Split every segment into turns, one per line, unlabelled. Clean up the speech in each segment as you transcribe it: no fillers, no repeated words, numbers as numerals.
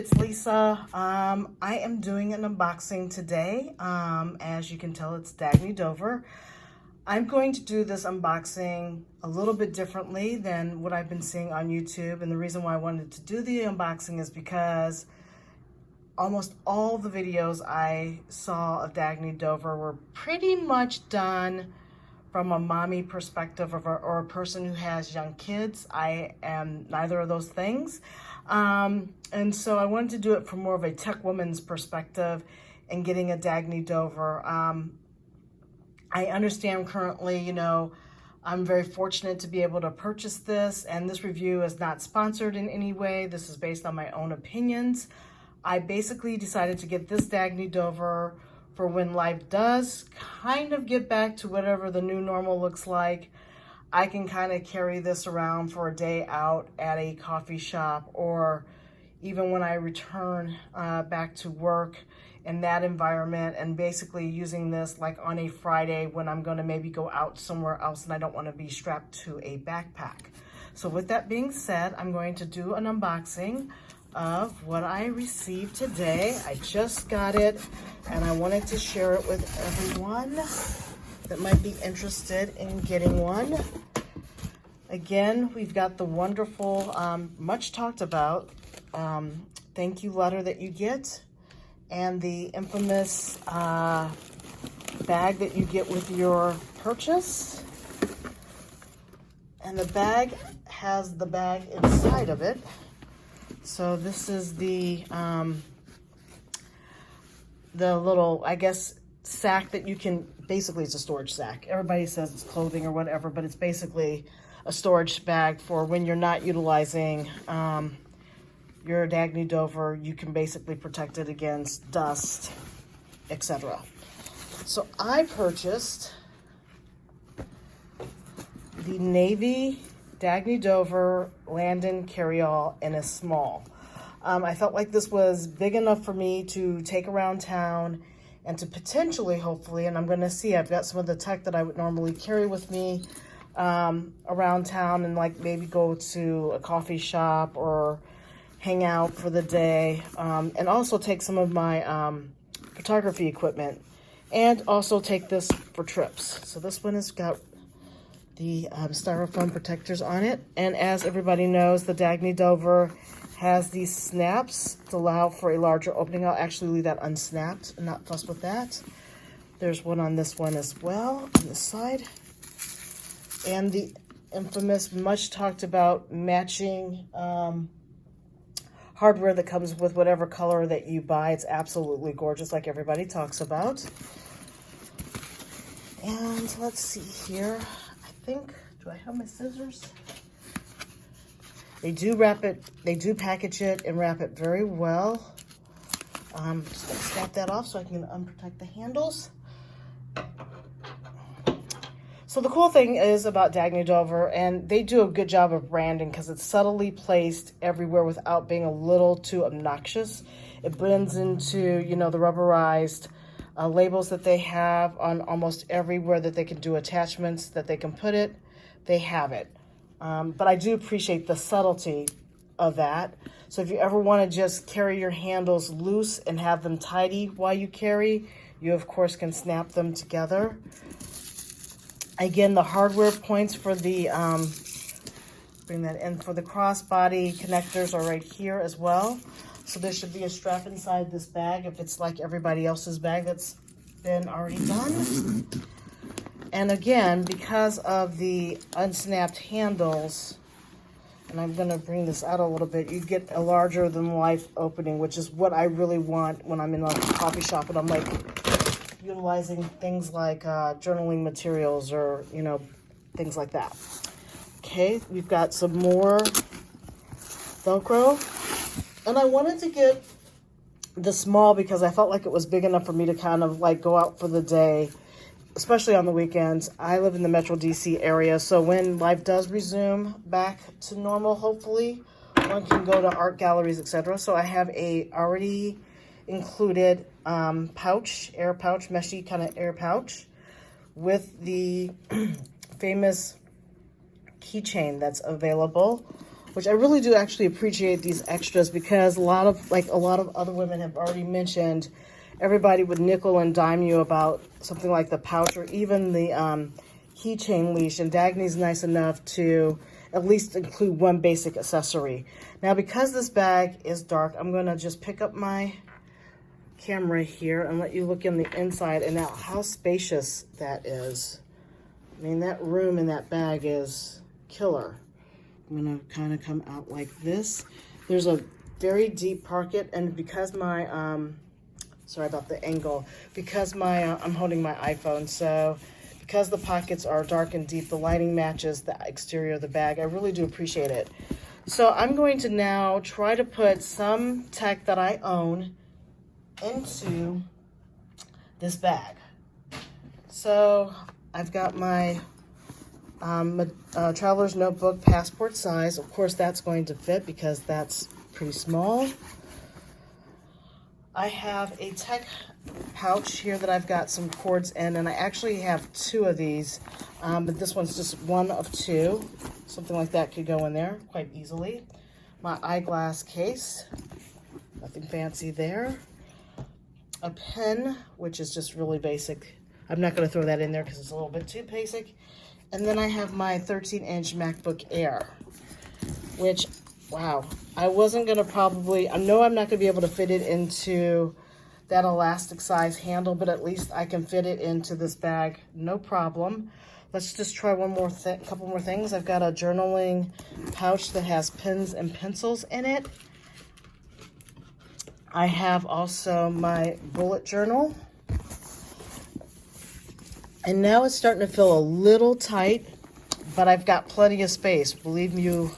it's Lisa. I am doing an unboxing today. As you can tell, it's Dagne Dover. I'm going to do this unboxing a little bit differently than what I've been seeing on YouTube. And the reason why I wanted to do the unboxing is because almost all the videos I saw of Dagne Dover were pretty much done from a mommy perspective or a person who has young kids. I am neither of those things. And so I wanted to do it from more of a tech woman's perspective and getting a Dagne Dover. I understand currently, I'm very fortunate to be able to purchase this, and this review is not sponsored in any way. This is based on my own opinions. I basically decided to get this Dagne Dover for when life does kind of get back to whatever the new normal looks like. I can kind of carry this around for a day out at a coffee shop, or even when I return back to work in that environment, and basically using this like on a Friday when I'm going to maybe go out somewhere else and I don't want to be strapped to a backpack. So with that being said, I'm going to do an unboxing of what I received today. I just got it and I wanted to share it with everyone that might be interested in getting one. Again, we've got the wonderful, much talked about thank you letter that you get, and the infamous bag that you get with your purchase. And the bag has the bag inside of it. So this is the little, I guess, sack that you can, basically it's a storage sack. Everybody says it's clothing or whatever, but it's basically a storage bag for when you're not utilizing your Dagne Dover. You can basically protect it against dust, etc. So I purchased the navy Dagne Dover Landon Carryall in a small. I felt like this was big enough for me to take around town and to potentially, hopefully, and I'm going to see, I've got some of the tech that I would normally carry with me around town, and like maybe go to a coffee shop or hang out for the day, and also take some of my photography equipment, and also take this for trips. So this one has got the styrofoam protectors on it, and as everybody knows, the Dagne Dover has these snaps to allow for a larger opening. I'll actually leave that unsnapped and not fuss with that. There's one on this one as well, on this side. And the infamous, much talked about matching hardware that comes with whatever color that you buy. It's absolutely gorgeous, like everybody talks about. And let's see here. I think, do I have my scissors? They do wrap it, they do package it and wrap it very well. Just gonna snap that off so I can unprotect the handles. So the cool thing is about Dagne Dover, and they do a good job of branding because it's subtly placed everywhere without being a little too obnoxious. It blends into, the rubberized labels that they have on almost everywhere that they can do attachments, that they can put it, they have it. But I do appreciate the subtlety of that. So if you ever want to just carry your handles loose and have them tidy while you carry, you of course can snap them together. Again, the hardware points for the, bring that in, for the crossbody connectors are right here as well. So there should be a strap inside this bag if it's like everybody else's bag that's been already done. And again, because of the unsnapped handles, and I'm gonna bring this out a little bit, you get a larger than life opening, which is what I really want when I'm in a coffee shop and I'm like utilizing things like journaling materials or, things like that. Okay, we've got some more Velcro. And I wanted to get the small because I felt like it was big enough for me to kind of like go out for the day, especially on the weekends. I live in the Metro DC area, so when life does resume back to normal, hopefully, one can go to art galleries, etc. So I have a already included pouch, air pouch, meshy kind of air pouch with the famous keychain that's available. which I really do actually appreciate these extras, because a lot of other women have already mentioned, everybody would nickel and dime you about something like the pouch or even the keychain leash, and Dagne's nice enough to at least include one basic accessory. Now, because this bag is dark, I'm gonna just pick up my camera here and let you look in the inside, and now how spacious that is. I mean, that room in that bag is killer. I'm gonna kind of come out like this. There's a very deep pocket, and because my, sorry about the angle, because my, I'm holding my iPhone, so because the pockets are dark and deep, the lighting matches the exterior of the bag. I really do appreciate it. So I'm going to now try to put some tech that I own into this bag. So I've got my traveler's notebook, passport size. Of course, that's going to fit because that's pretty small. I have a tech pouch here that I've got some cords in, and I actually have two of these, but this one's just one of two. Something like that could go in there quite easily. My eyeglass case, nothing fancy there. A pen, which is just really basic. I'm not going to throw that in there because it's a little bit too basic. And then I have my 13-inch MacBook Air, which, wow, I wasn't going to probably, I know I'm not going to be able to fit it into that elastic size handle, but at least I can fit it into this bag, no problem. Let's just try one more couple more things. I've got a journaling pouch that has pens and pencils in it. I have also my bullet journal. And now it's starting to feel a little tight, but I've got plenty of space. Believe you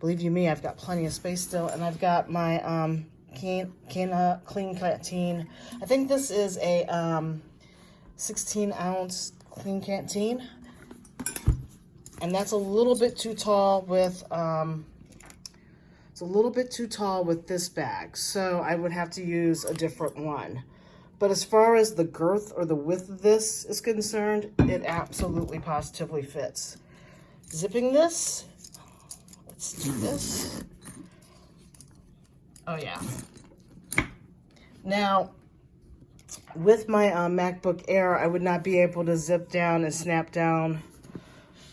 me, I've got plenty of space still. And I've got my clean canteen. I think this is a 16-ounce clean canteen. And that's a little bit too tall with, it's a little bit too tall with this bag. So I would have to use a different one. But as far as the girth or the width of this is concerned, it absolutely positively fits. Zipping this, let's do this. Oh yeah. Now, with my MacBook Air, I would not be able to zip down and snap down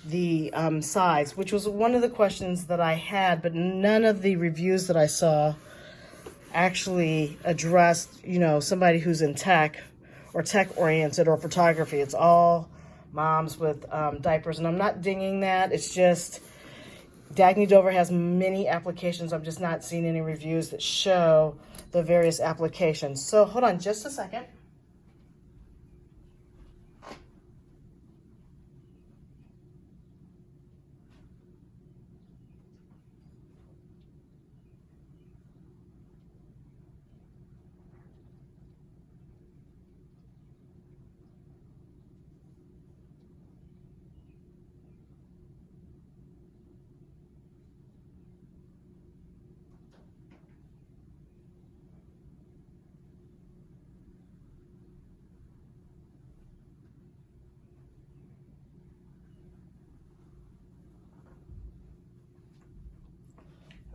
the sides, which was one of the questions that I had, but none of the reviews that I saw actually addressed, you know, somebody who's in tech or tech oriented or photography. It's all moms with diapers, and I'm not dinging that. It's just Dagne Dover has many applications. I'm just not seeing any reviews that show the various applications. So hold on just a second.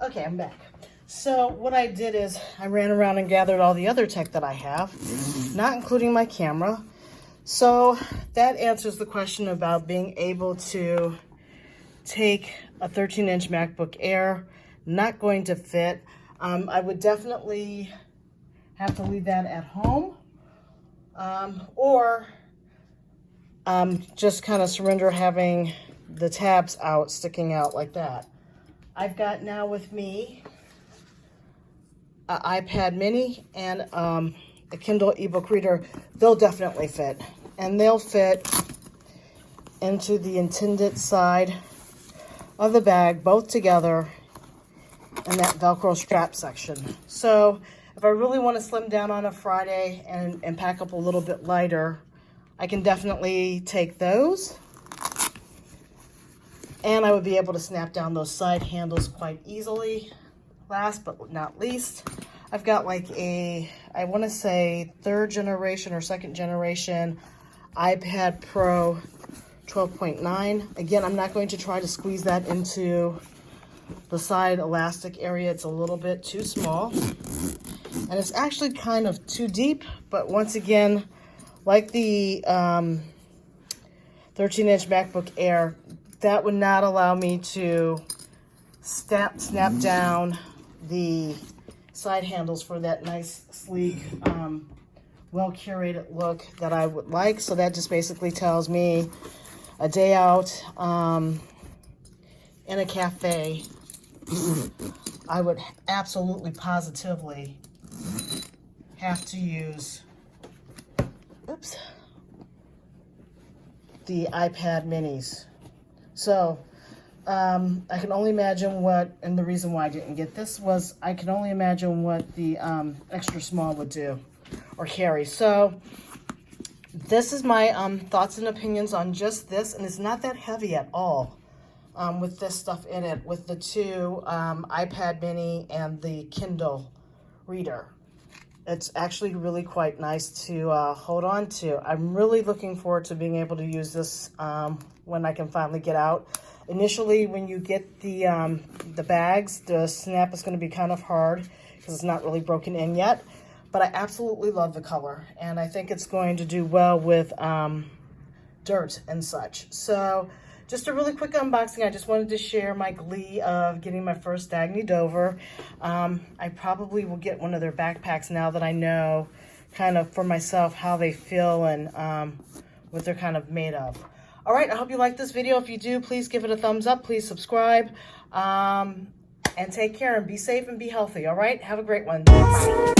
Okay, I'm back. So what I did is I ran around and gathered all the other tech that I have, not including my camera. So that answers the question about being able to take a 13-inch MacBook Air. Not going to fit. I would definitely have to leave that at home, or just kind of surrender having the tabs out, sticking out like that. I've got now with me an iPad mini and a Kindle ebook reader. They'll definitely fit, and they'll fit into the intended side of the bag, both together in that Velcro strap section. So if I really want to slim down on a Friday and pack up a little bit lighter, I can definitely take those. And I would be able to snap down those side handles quite easily. Last but not least, I've got like a, I want to say 3rd generation or 2nd generation iPad Pro 12.9. Again, I'm not going to try to squeeze that into the side elastic area, it's a little bit too small. And it's actually kind of too deep, but once again, like the 13-inch MacBook Air, that would not allow me to snap down the side handles for that nice, sleek, well-curated look that I would like. So that just basically tells me a day out in a cafe, I would absolutely positively have to use, the iPad minis. So I can only imagine what, and the reason why I didn't get this was I can only imagine what the extra small would do or carry. So this is my thoughts and opinions on just this, and it's not that heavy at all with this stuff in it, with the two iPad mini and the Kindle reader. It's actually really quite nice to hold on to. I'm really looking forward to being able to use this when I can finally get out. Initially, when you get the bags, the snap is going to be kind of hard because it's not really broken in yet. But I absolutely love the color, and I think it's going to do well with dirt and such. So just a really quick unboxing. I just wanted to share my glee of getting my first Dagne Dover. I probably will get one of their backpacks now that I know kind of for myself how they feel and what they're kind of made of. All right, I hope you like this video. If you do, please give it a thumbs up. Please subscribe. And take care and be safe and be healthy. All right, have a great one. Bye.